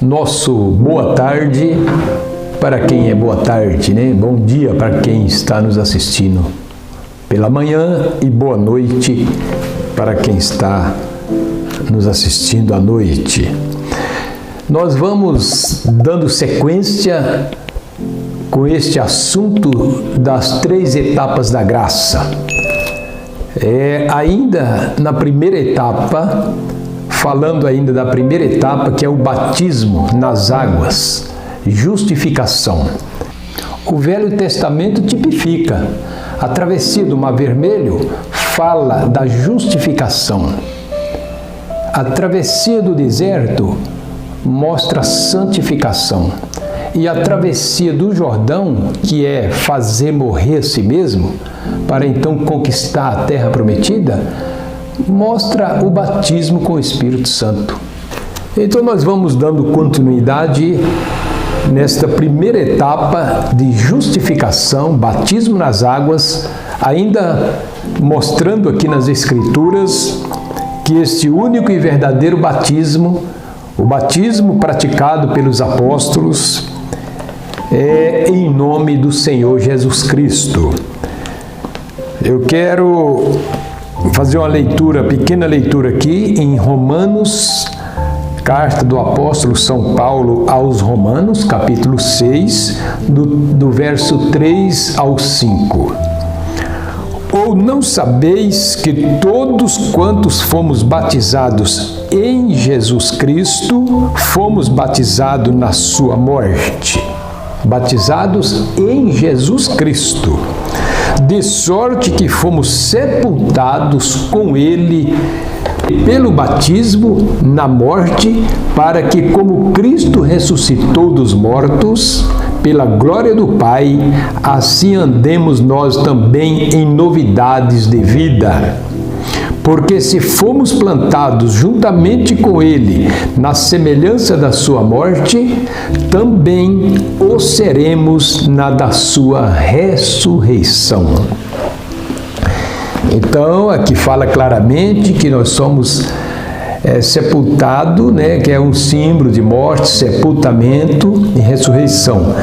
nosso boa tarde para quem é boa tarde, né? Bom dia para quem está nos assistindo pela manhã e boa noite para quem está nos assistindo à noite. Nós vamos dando sequência com este assunto das 3 etapas da graça. Ainda na primeira etapa, falando ainda da primeira etapa, que é o batismo nas águas, justificação. O Velho Testamento tipifica. A travessia do Mar Vermelho fala da justificação. A travessia do deserto mostra a santificação. E a travessia do Jordão, que é fazer morrer a si mesmo, para então conquistar a terra prometida, mostra o batismo com o Espírito Santo. Então nós vamos dando continuidade nesta primeira etapa de justificação, batismo nas águas, ainda mostrando aqui nas Escrituras que este único e verdadeiro batismo, o batismo praticado pelos apóstolos, é em nome do Senhor Jesus Cristo. Eu quero fazer uma leitura, pequena leitura aqui em Romanos, carta do apóstolo São Paulo aos Romanos, capítulo 6, do verso 3 ao 5. Ou não sabeis que todos quantos fomos batizados em Jesus Cristo, fomos batizados na sua morte? Batizados em Jesus Cristo, de sorte que fomos sepultados com Ele pelo batismo na morte, para que, como Cristo ressuscitou dos mortos, pela glória do Pai, assim andemos nós também em novidades de vida. Porque se fomos plantados juntamente com Ele na semelhança da sua morte, também o seremos na da sua ressurreição. Então, aqui fala claramente que nós somos sepultado, né, que é um símbolo de morte, sepultamento e ressurreição.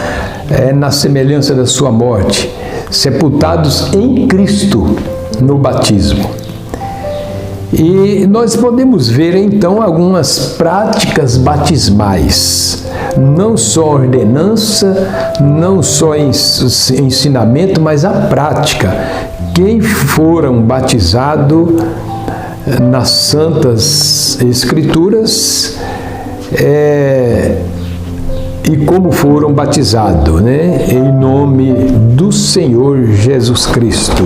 Na semelhança da sua morte, sepultados em Cristo no batismo. E nós podemos ver então algumas práticas batismais, não só ordenança, não só ensinamento, mas a prática. Quem foram batizados nas Santas Escrituras e como foram batizados, né? Em nome do Senhor Jesus Cristo.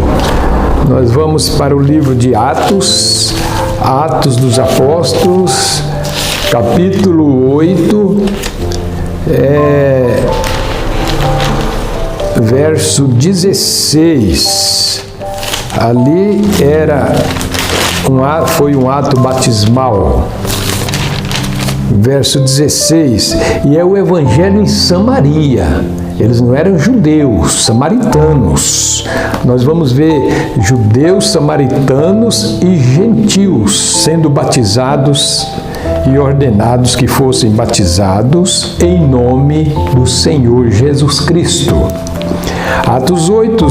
Nós vamos para o livro de Atos, Atos dos Apóstolos, capítulo 8, verso 16. Ali foi um ato batismal. Verso 16, e é o evangelho em Samaria. Eles não eram judeus, samaritanos. Nós vamos ver judeus, samaritanos e gentios sendo batizados e ordenados que fossem batizados em nome do Senhor Jesus Cristo. Atos 8,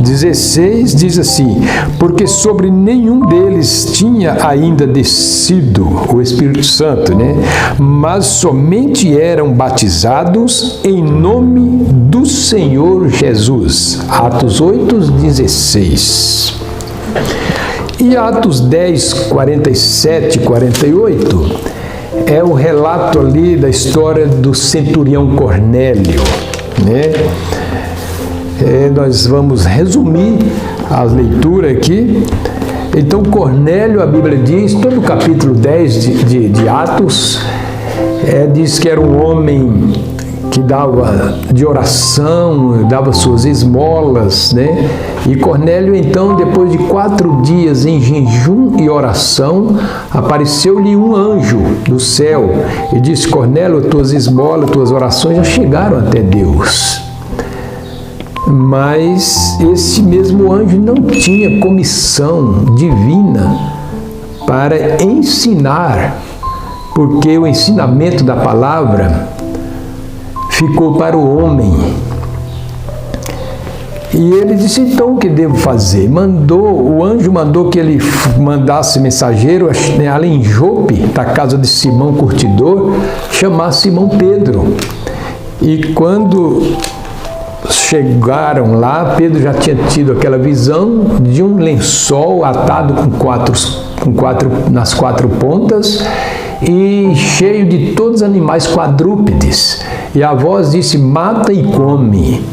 16 diz assim: porque sobre nenhum deles tinha ainda descido o Espírito Santo, né? Mas somente eram batizados em nome do Senhor Jesus. Atos 8, 16. E Atos 10, 47 e 48 é o relato ali da história do centurião Cornélio, né? Nós vamos resumir a leitura aqui. Então, Cornélio, a Bíblia diz, todo o capítulo 10 de Atos, diz que era um homem que dava de oração, dava suas esmolas, né? E Cornélio, então, depois de 4 dias em jejum e oração, apareceu-lhe um anjo do céu e disse: Cornélio, tuas esmolas, tuas orações já chegaram até Deus. Mas esse mesmo anjo não tinha comissão divina para ensinar porque o ensinamento da palavra ficou para o homem. E ele disse, então o que devo fazer? O anjo mandou que ele mandasse mensageiro ali em Jope, da casa de Simão Curtidor, chamar Simão Pedro. E quando chegaram lá, Pedro já tinha tido aquela visão de um lençol atado nas quatro pontas e cheio de todos os animais quadrúpedes. E a voz disse, mata e come.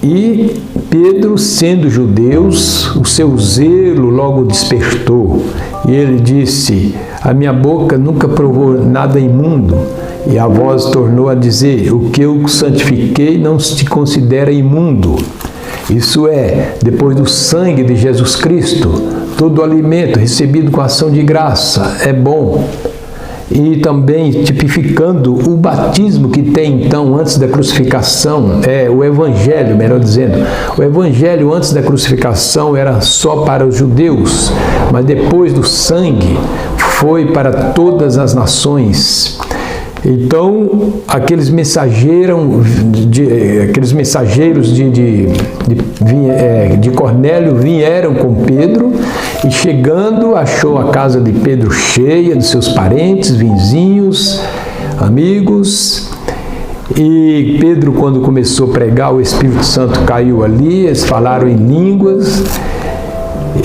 E Pedro, sendo judeus, o seu zelo logo despertou. E ele disse, a minha boca nunca provou nada imundo. E a voz tornou a dizer, o que eu santifiquei não se considera imundo. Isso é, depois do sangue de Jesus Cristo, todo alimento recebido com ação de graça é bom. E também tipificando o batismo que tem então antes da crucificação, o evangelho, melhor dizendo. O evangelho antes da crucificação era só para os judeus, mas depois do sangue foi para todas as nações. Então, aqueles mensageiros de Cornélio vieram com Pedro e, chegando, achou a casa de Pedro cheia de seus parentes, vizinhos, amigos. E Pedro, quando começou a pregar, o Espírito Santo caiu ali, eles falaram em línguas.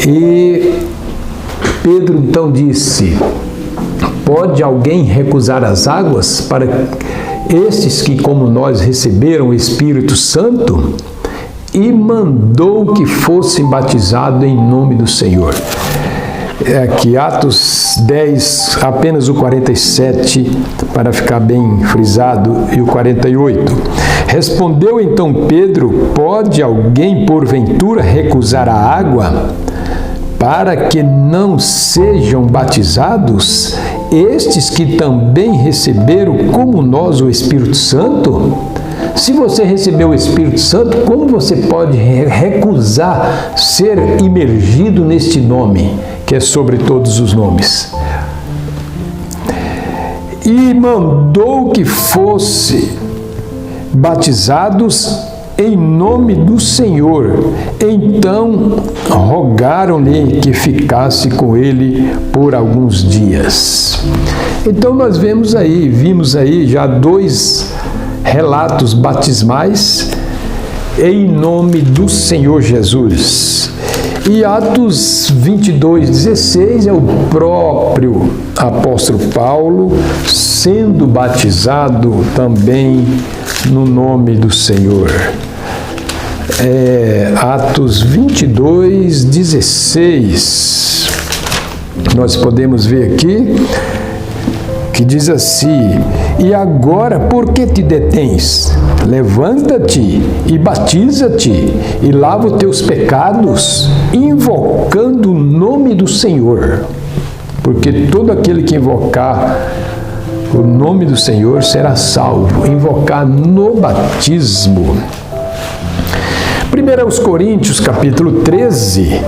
E Pedro então disse, pode alguém recusar as águas para estes que, como nós, receberam o Espírito Santo? E mandou que fossem batizados em nome do Senhor. Aqui, Atos 10, apenas o 47, para ficar bem frisado, e o 48. Respondeu então Pedro, pode alguém porventura recusar a água para que não sejam batizados estes que também receberam como nós o Espírito Santo? Se você recebeu o Espírito Santo, como você pode recusar ser imergido neste nome, que é sobre todos os nomes? E mandou que fossem batizados em nome do Senhor. Então rogaram-lhe que ficasse com ele por alguns dias. Então nós vimos aí já 2 relatos batismais em nome do Senhor Jesus. E Atos 22:16 é o próprio apóstolo Paulo sendo batizado também no nome do Senhor. Atos 22:16. Nós podemos ver aqui que diz assim, e agora por que te detens? Levanta-te e batiza-te e lava os teus pecados, invocando o nome do Senhor. Porque todo aquele que invocar o nome do Senhor será salvo. Invocar no batismo. 1 Coríntios capítulo 13,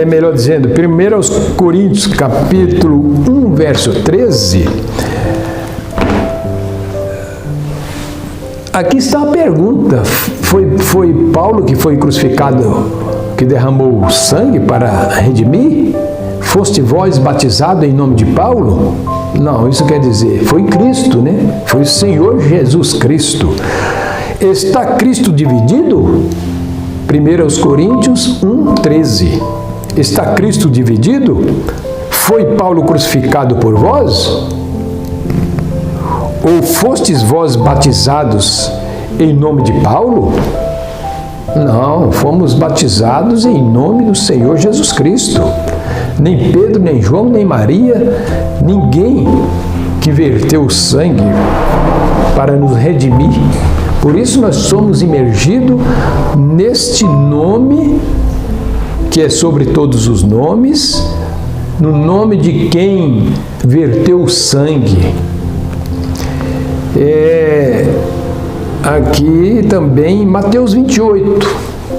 melhor dizendo, 1 Coríntios capítulo 1, verso 13, aqui está a pergunta, foi Paulo que foi crucificado, que derramou sangue para redimir? Foste vós batizado em nome de Paulo? Não, isso quer dizer, foi Cristo, né? Foi o Senhor Jesus Cristo. Está Cristo dividido? 1 Coríntios 1, 13. Está Cristo dividido? Foi Paulo crucificado por vós? Ou fostes vós batizados em nome de Paulo? Não, fomos batizados em nome do Senhor Jesus Cristo. Nem Pedro, nem João, nem Maria, ninguém que verteu o sangue para nos redimir. Por isso nós somos imergidos neste nome, que é sobre todos os nomes, no nome de quem verteu o sangue. Aqui também Mateus 28,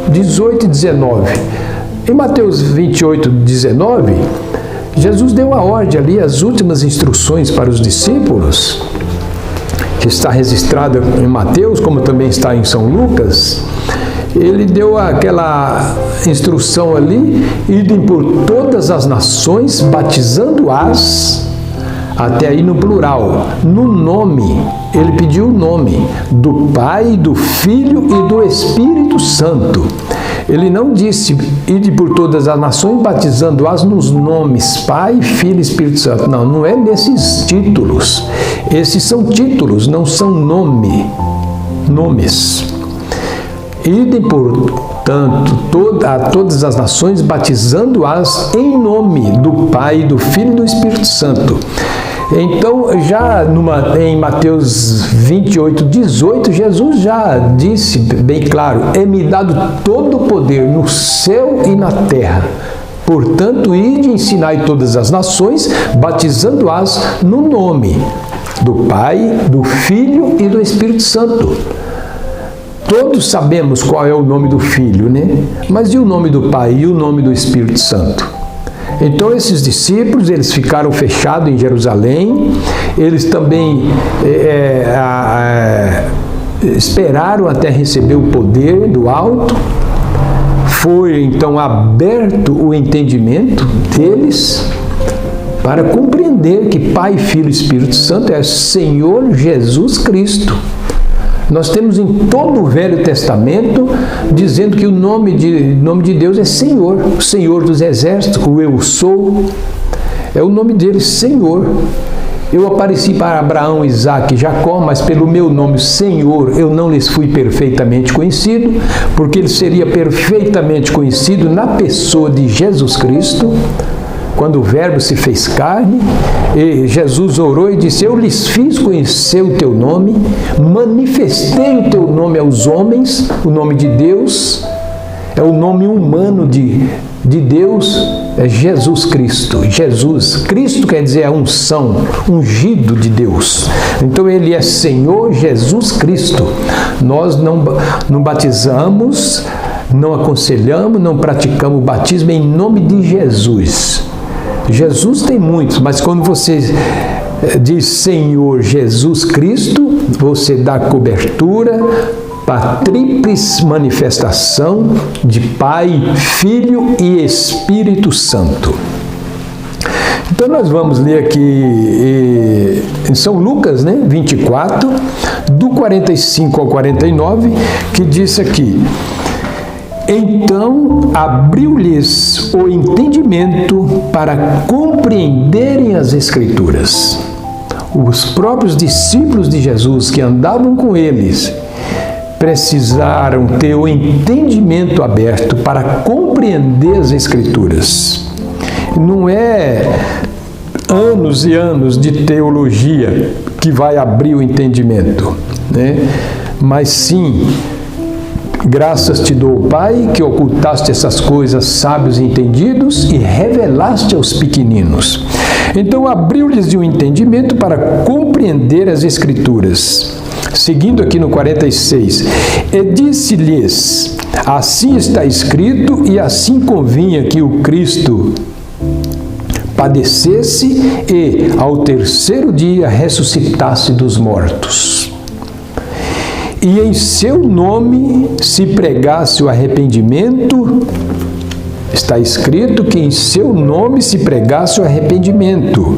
18 e 19. Em Mateus 28, 19, Jesus deu a ordem ali, as últimas instruções para os discípulos, que está registrada em Mateus, como também está em São Lucas. Ele deu aquela instrução ali: idem por todas as nações, batizando-as, até aí no plural, no nome. Ele pediu o nome do Pai, do Filho e do Espírito Santo. Ele não disse: ide por todas as nações, batizando-as nos nomes Pai, Filho e Espírito Santo. Não, não é nesses títulos. Esses são títulos, não são nomes. Idem, portanto, a todas as nações, batizando-as em nome do Pai, do Filho e do Espírito Santo. Então, já em Mateus 28, 18, Jesus já disse bem claro: é-me dado todo o poder no céu e na terra. Portanto, ide e ensinai todas as nações, batizando-as no nome do Pai, do Filho e do Espírito Santo. Todos sabemos qual é o nome do Filho, né? Mas e o nome do Pai e o nome do Espírito Santo? Então esses discípulos, eles ficaram fechados em Jerusalém, eles também esperaram até receber o poder do alto. Foi então aberto o entendimento deles para compreender que Pai, Filho e Espírito Santo é Senhor Jesus Cristo. Nós temos em todo o Velho Testamento dizendo que o nome de Deus é Senhor, o Senhor dos Exércitos, o Eu Sou, é o nome dele, Senhor. Eu apareci para Abraão, Isaque e Jacó, mas pelo meu nome, Senhor, eu não lhes fui perfeitamente conhecido, porque ele seria perfeitamente conhecido na pessoa de Jesus Cristo. Quando o Verbo se fez carne, e Jesus orou e disse: eu lhes fiz conhecer o teu nome, manifestei o teu nome aos homens. O nome de Deus é o nome humano de Deus, é Jesus Cristo. Jesus Cristo quer dizer a unção, ungido de Deus. Então ele é Senhor Jesus Cristo. Nós não batizamos, não aconselhamos, não praticamos o batismo em nome de Jesus. Jesus tem muitos, mas quando você diz Senhor Jesus Cristo, você dá cobertura para a tríplice manifestação de Pai, Filho e Espírito Santo. Então nós vamos ler aqui em São Lucas, 24, do 45 ao 49, que diz aqui: então abriu-lhes o entendimento para compreenderem as Escrituras. Os próprios discípulos de Jesus que andavam com eles precisaram ter o entendimento aberto para compreender as Escrituras. Não é anos e anos de teologia que vai abrir o entendimento, mas sim: graças te dou, Pai, que ocultaste essas coisas sábios e entendidos e revelaste aos pequeninos. Então abriu-lhes de um entendimento para compreender as Escrituras. Seguindo aqui no 46, e disse-lhes: assim está escrito, e assim convinha que o Cristo padecesse e ao terceiro dia ressuscitasse dos mortos. E em seu nome se pregasse o arrependimento. Está escrito que em seu nome se pregasse o arrependimento.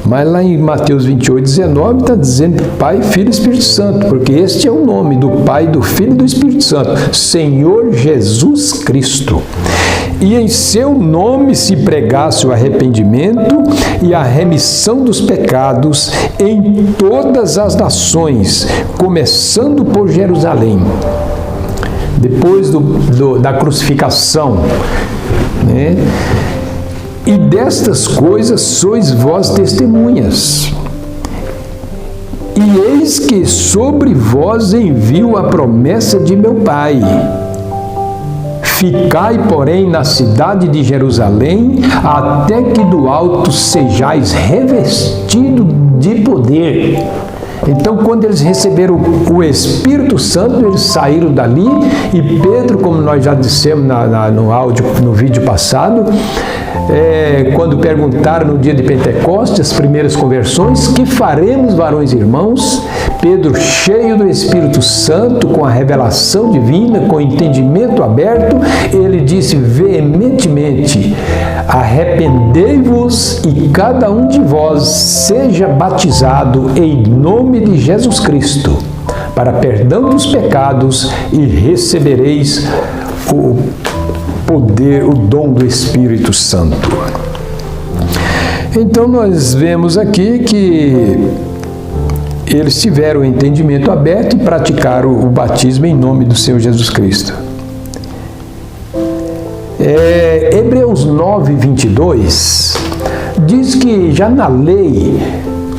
Mas lá em Mateus 28, 19 está dizendo Pai, Filho e Espírito Santo, porque este é o nome do Pai, do Filho e do Espírito Santo, Senhor Jesus Cristo. E em seu nome se pregasse o arrependimento e a remissão dos pecados em todas as nações, começando por Jerusalém. Depois da crucificação, E destas coisas sois vós testemunhas. E eis que sobre vós envio a promessa de meu Pai. Ficai, porém, na cidade de Jerusalém, até que do alto sejais revestido de poder. Então, quando eles receberam o Espírito Santo, eles saíram dali, e Pedro, como nós já dissemos no vídeo passado, quando perguntaram no dia de Pentecostes, as primeiras conversões, que faremos, varões e irmãos? Pedro, cheio do Espírito Santo, com a revelação divina, com o entendimento aberto, ele disse veementemente: arrependei-vos e cada um de vós seja batizado em nome de Jesus Cristo, para perdão dos pecados, e recebereis o poder, o dom do Espírito Santo. Então nós vemos aqui que eles tiveram o entendimento aberto e praticaram o batismo em nome do Senhor Jesus Cristo. Hebreus 9, 22 diz que já na lei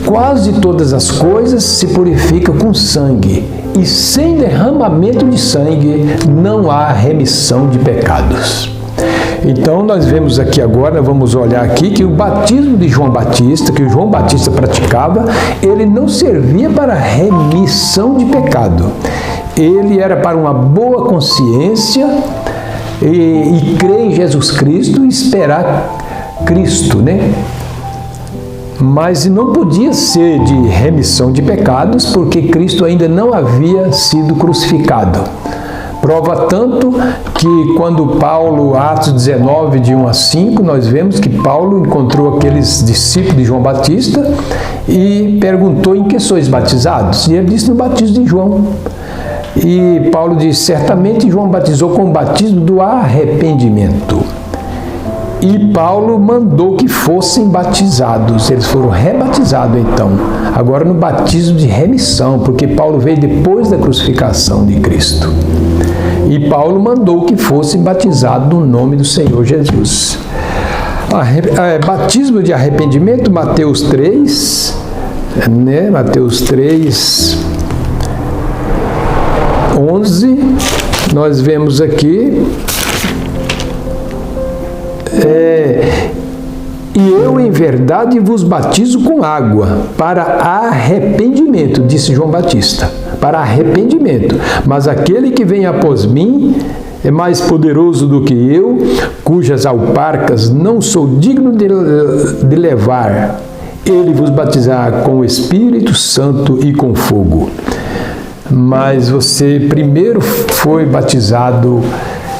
quase todas as coisas se purificam com sangue, e sem derramamento de sangue não há remissão de pecados. Então nós vemos aqui agora, vamos olhar aqui, que o batismo de João Batista, que o João Batista praticava, ele não servia para remissão de pecado. Ele era para uma boa consciência e crer em Jesus Cristo e esperar Cristo, né? Mas não podia ser de remissão de pecados, porque Cristo ainda não havia sido crucificado. Prova tanto que quando Paulo, Atos 19, de 1 a 5, nós vemos que Paulo encontrou aqueles discípulos de João Batista e perguntou: em que sois batizados? E ele disse: no batismo de João. E Paulo disse: certamente João batizou com o batismo do arrependimento. E Paulo mandou que fossem batizados. Eles foram rebatizados então, agora no batismo de remissão, porque Paulo veio depois da crucificação de Cristo. E Paulo mandou que fossem batizados no nome do Senhor Jesus. Batismo de arrependimento, Mateus 3, né? Mateus 3, 11, nós vemos aqui: e eu em verdade vos batizo com água para arrependimento, disse João Batista, para arrependimento, mas aquele que vem após mim é mais poderoso do que eu, cujas alparcas não sou digno de levar. Ele vos batizará com o Espírito Santo e com fogo. Mas você primeiro foi batizado,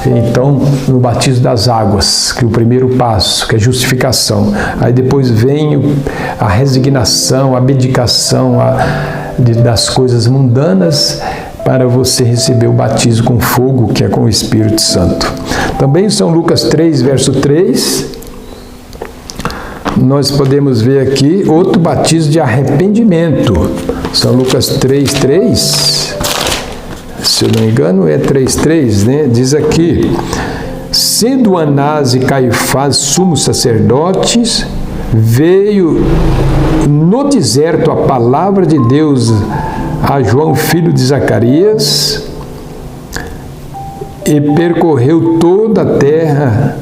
então, no batismo das águas, que é o primeiro passo, que é a justificação. Aí depois vem a resignação, a abdicação das coisas mundanas, para você receber o batismo com fogo, que é com o Espírito Santo. Também em São Lucas 3, verso 3, nós podemos ver aqui outro batismo de arrependimento. São Lucas 3, 3, se eu não me engano é 3, 3, né? Diz aqui: sendo Anás e Caifás sumos sacerdotes, veio no deserto a palavra de Deus a João, filho de Zacarias, e percorreu toda a terra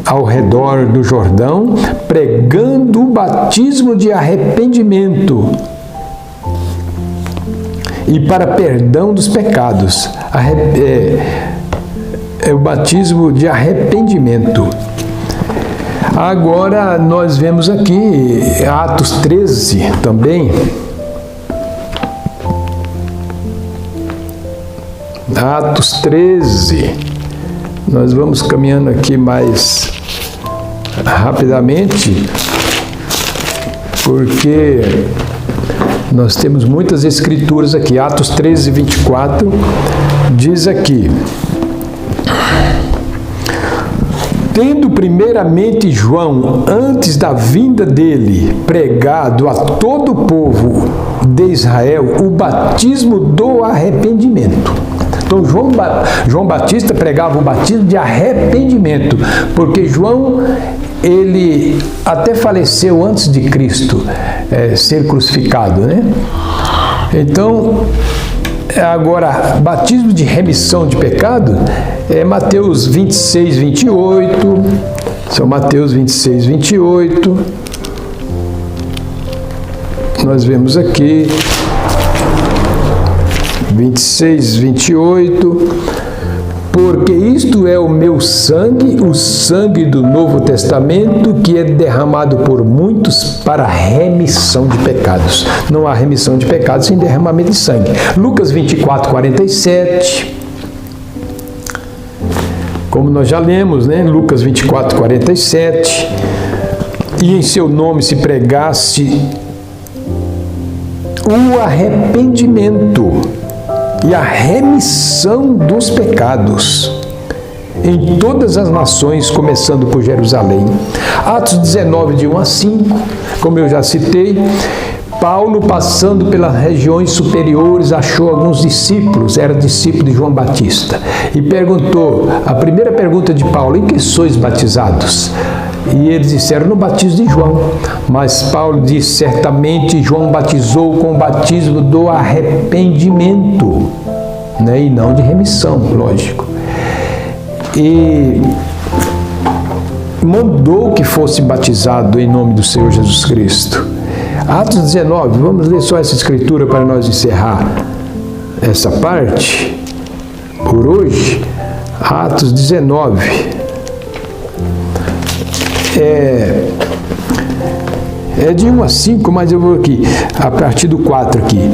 ao redor do Jordão, pregando o batismo de arrependimento e para perdão dos pecados. É o batismo de arrependimento. Agora nós vemos aqui Atos 13 também. Atos 13. Nós vamos caminhando aqui mais rapidamente, porque nós temos muitas escrituras aqui. Atos 13, 24 diz aqui: tendo primeiramente João, antes da vinda dele, pregado a todo o povo de Israel o batismo do arrependimento. Então João Batista pregava o batismo de arrependimento, porque João, ele até faleceu antes de Cristo ser crucificado, né? Então, agora, batismo de remissão de pecado é Mateus 26, 28, São Mateus 26, 28, nós vemos aqui 26, 28. Porque isto é o meu sangue, o sangue do Novo Testamento, que é derramado por muitos para remissão de pecados. Não há remissão de pecados sem derramamento de sangue. Lucas 24, 47. Como nós já lemos, né? Lucas 24, 47. E em seu nome se pregasse o arrependimento e a remissão dos pecados em todas as nações, começando por Jerusalém. Atos 19, de 1 a 5, como eu já citei, Paulo, passando pelas regiões superiores, achou alguns discípulos, era discípulo de João Batista, e perguntou, a primeira pergunta de Paulo: em que sois batizados? E eles disseram: no batismo de João. Mas Paulo disse: certamente João batizou com o batismo do arrependimento, né? E não de remissão, lógico. E mandou que fosse batizado em nome do Senhor Jesus Cristo. Atos 19, vamos ler só essa escritura para nós encerrar essa parte por hoje. Atos 19. É de 1 a 5, mas eu vou aqui, a partir do 4 aqui.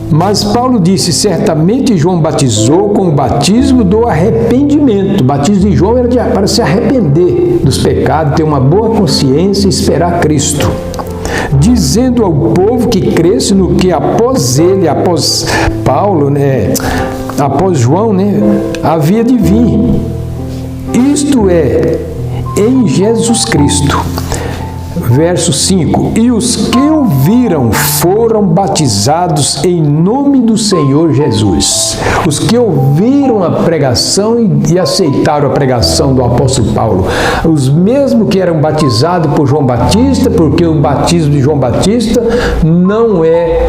Mas Paulo disse: certamente João batizou com o batismo do arrependimento. O batismo de João era para se arrepender dos pecados, ter uma boa consciência e esperar Cristo. Dizendo ao povo que cresce no que após ele, após Paulo, né, após João, né, havia de vir. Isto é, em Jesus Cristo. Verso 5. E os que o viram foram batizados em nome do Senhor Jesus. Os que ouviram a pregação e aceitaram a pregação do apóstolo Paulo. Os mesmos que eram batizados por João Batista, porque o batismo de João Batista não é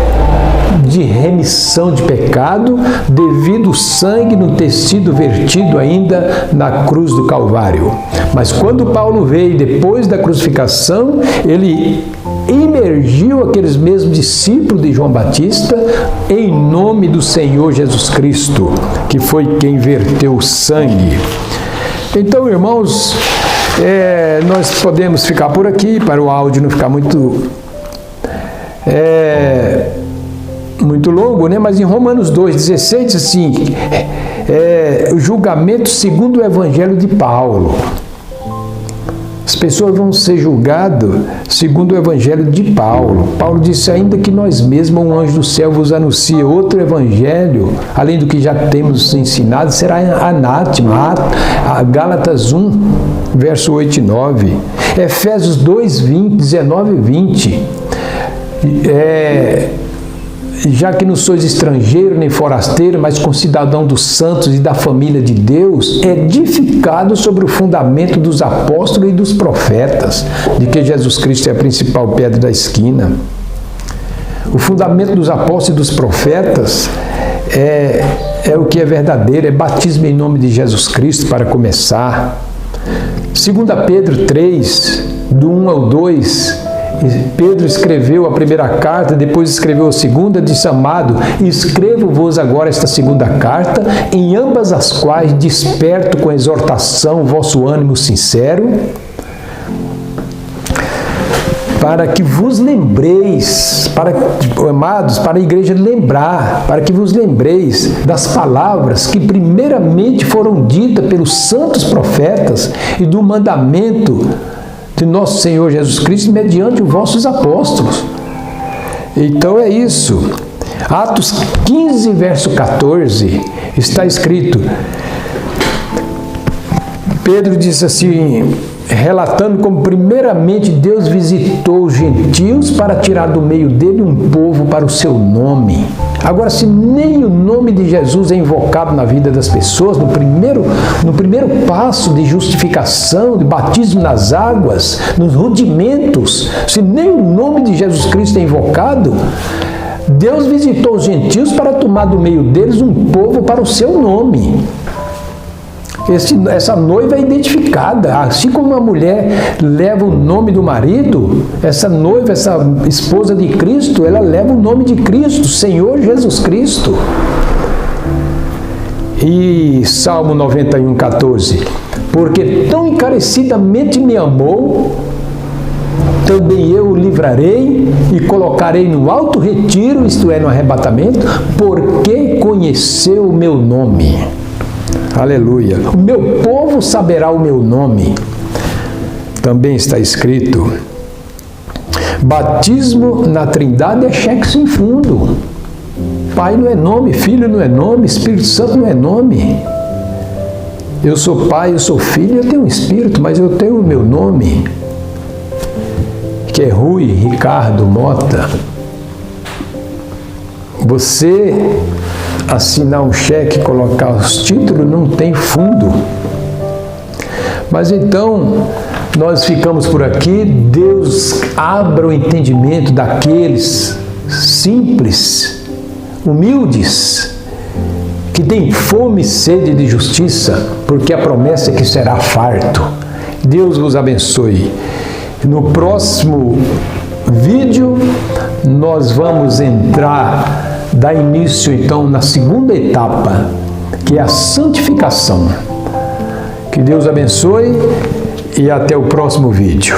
de remissão de pecado, devido ao sangue não ter sido vertido ainda na cruz do Calvário. Mas quando Paulo veio depois da crucificação, ele imergiu aqueles mesmos discípulos de João Batista em nome do Senhor Jesus Cristo, que foi quem verteu o sangue. Então, irmãos, nós podemos ficar por aqui, para o áudio não ficar muito longo, né? Mas em Romanos 2,16 diz assim, o julgamento segundo o Evangelho de Paulo. As pessoas vão ser julgadas segundo o Evangelho de Paulo. Paulo disse: ainda que nós mesmos, um anjo do céu, vos anuncie outro Evangelho, além do que já temos ensinado, será anátema. Gálatas 1, verso 8 e 9. Efésios 2, 19 e 20. Já que não sois estrangeiro nem forasteiro, mas concidadão dos santos e da família de Deus, edificado sobre o fundamento dos apóstolos e dos profetas, de que Jesus Cristo é a principal pedra da esquina. O fundamento dos apóstolos e dos profetas é o que é verdadeiro, é batismo em nome de Jesus Cristo, para começar. 2 Pedro 3, do 1 ao 2, Pedro escreveu a primeira carta, depois escreveu a segunda, disse: amado, escrevo-vos agora esta segunda carta, em ambas as quais desperto com exortação o vosso ânimo sincero, para que vos lembreis, amados, para a igreja lembrar, para que vos lembreis das palavras que primeiramente foram ditas pelos santos profetas e do mandamento de nosso Senhor Jesus Cristo mediante os vossos apóstolos. Então é isso. Atos 15, verso 14, está escrito, Pedro disse assim, relatando como primeiramente Deus visitou os gentios para tirar do meio dele um povo para o seu nome. Agora, se nem o nome de Jesus é invocado na vida das pessoas, no primeiro passo de justificação, de batismo nas águas, nos rudimentos, se nem o nome de Jesus Cristo é invocado, Deus visitou os gentios para tomar do meio deles um povo para o seu nome. essa noiva é identificada. Assim como uma mulher leva o nome do marido, essa noiva, essa esposa de Cristo, ela leva o nome de Cristo, Senhor Jesus Cristo. E Salmo 91, 14. Porque tão encarecidamente me amou, também eu o livrarei e colocarei no alto retiro, isto é, no arrebatamento, porque conheceu o meu nome. Aleluia. O meu povo saberá o meu nome. Também está escrito: batismo na Trindade é cheque sem fundo. Pai não é nome, Filho não é nome, Espírito Santo não é nome. Eu sou Pai, eu sou Filho, eu tenho um Espírito, mas eu tenho o meu nome, que é Rui Ricardo Mota. Você assinar um cheque, colocar os títulos, não tem fundo. Mas então, nós ficamos por aqui. Deus abra o entendimento daqueles simples, humildes, que têm fome e sede de justiça, porque a promessa é que será farto. Deus vos abençoe. No próximo vídeo, nós vamos dar início então na segunda etapa, que é a santificação. Que Deus abençoe e até o próximo vídeo.